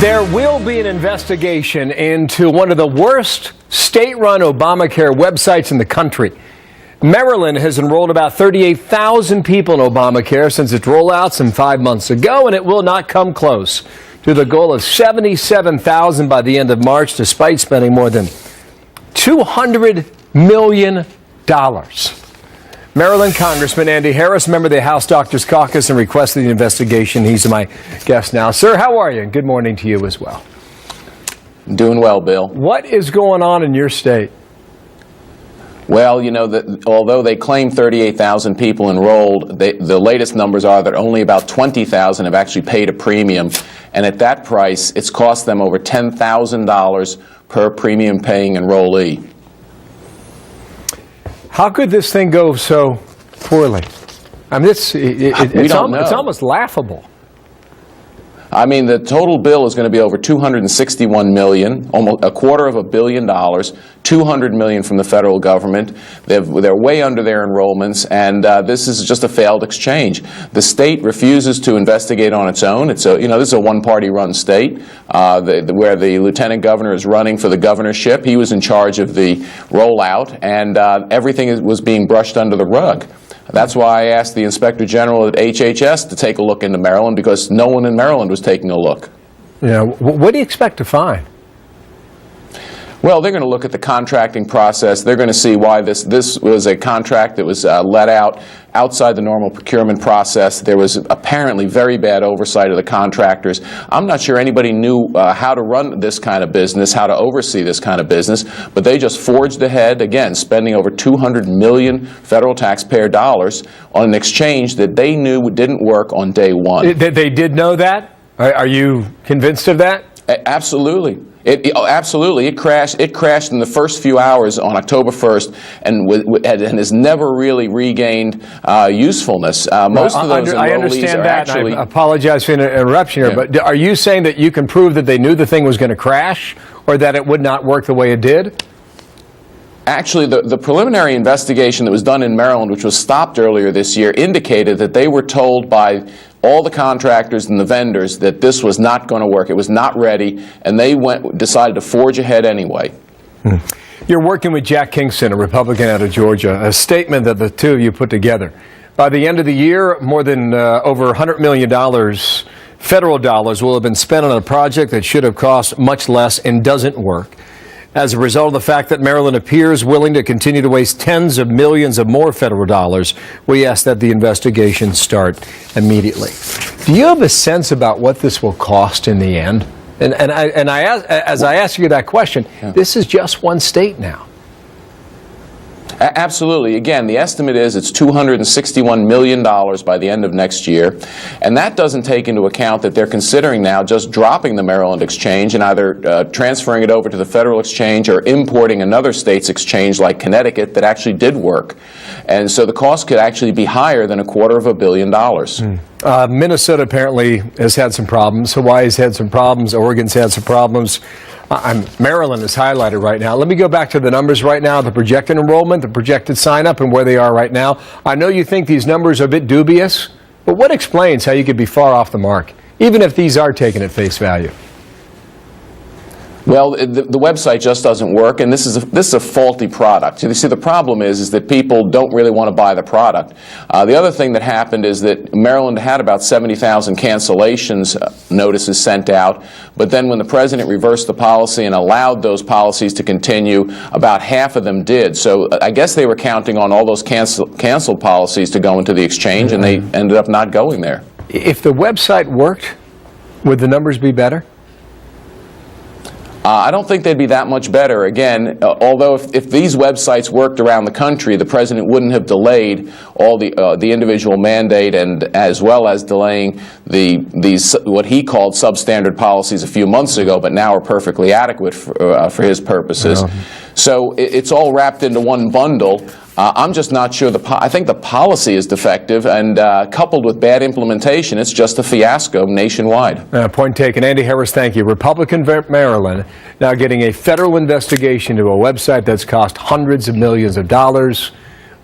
There will be an investigation into one of the worst state-run Obamacare websites in the country. Maryland has enrolled about 38,000 people in Obamacare since its rollout some 5 months ago, and it will not come close to the goal of 77,000 by the end of March, despite spending more than $200 million. Maryland Congressman Andy Harris, member of the House Doctors Caucus, and requested the investigation. He's my guest now. Sir, how are you? And good morning to you as well. Doing well, Bill. What is going on in your state? Well, you know, although they claim 38,000 people enrolled, the latest numbers are that only about 20,000 have actually paid a premium. And at that price, it's cost them over $10,000 per premium-paying enrollee. How could this thing go so poorly? I mean, it's almost laughable. I mean, the total bill is going to be over $261 million, almost $250 million, $200 million from the federal government. They're way under their enrollments, and this is just a failed exchange. The state refuses to investigate on its own. This is a one-party-run state where the lieutenant governor is running for the governorship. He was in charge of the rollout, and everything was being brushed under the rug. That's why I asked the Inspector General at HHS to take a look into Maryland, because no one in Maryland was taking a look. Yeah, what do you expect to find? Well, they're going to look at the contracting process. They're going to see why this was a contract that was let out outside the normal procurement process. There was apparently very bad oversight of the contractors. I'm not sure anybody knew how to run this kind of business, how to oversee this kind of business, but they just forged ahead, again, spending over $200 million federal taxpayer dollars on an exchange that they knew didn't work on day one. They did know that? Are you convinced of that? Absolutely. Absolutely. It crashed in the first few hours on October 1st and has never really regained usefulness. Most of those I understand that. I apologize for the interruption here, but are you saying that you can prove that they knew the thing was going to crash, or that it would not work the way it did? Actually, the preliminary investigation that was done in Maryland, which was stopped earlier this year, indicated that they were told by all the contractors and the vendors that this was not going to work. It was not ready, and they decided to forge ahead anyway. You're working with Jack Kingston, a Republican out of Georgia, a statement that the two of you put together. By the end of the year, more than over $100 million federal dollars will have been spent on a project that should have cost much less and doesn't work. As a result of the fact that Maryland appears willing to continue to waste tens of millions of more federal dollars, we ask that the investigation start immediately. Do you have a sense about what this will cost in the end? As I ask you that question, this is just one state now. Absolutely. Again, the estimate is it's $261 million by the end of next year, and that doesn't take into account that they're considering now just dropping the Maryland exchange and either transferring it over to the federal exchange or importing another state's exchange like Connecticut that actually did work. And so the cost could actually be higher than $250 million. Minnesota apparently has had some problems. Hawaii's had some problems. Oregon's had some problems. Maryland is highlighted right now. Let me go back to the numbers right now, the projected enrollment, the projected sign-up, and where they are right now. I know you think these numbers are a bit dubious, but what explains how you could be far off the mark, even if these are taken at face value? Well, the website just doesn't work, and this is a faulty product. You see, the problem is that people don't really want to buy the product. The other thing that happened is that Maryland had about 70,000 cancellations notices sent out, but then when the president reversed the policy and allowed those policies to continue, about half of them did. So I guess they were counting on all those canceled policies to go into the exchange, and they ended up not going there. If the website worked, would the numbers be better? I don't think they'd be that much better. Again, although if these websites worked around the country, the president wouldn't have delayed all the individual mandate, and as well as delaying these what he called substandard policies a few months ago, but now are perfectly adequate for his purposes. Yeah. So it's all wrapped into one bundle. I'm just not sure. I think the policy is defective, and coupled with bad implementation, it's just a fiasco nationwide. Point taken. Andy Harris, thank you. Republican Maryland now getting a federal investigation into a website that's cost hundreds of millions of dollars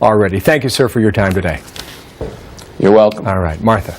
already. Thank you, sir, for your time today. You're welcome. All right, Martha.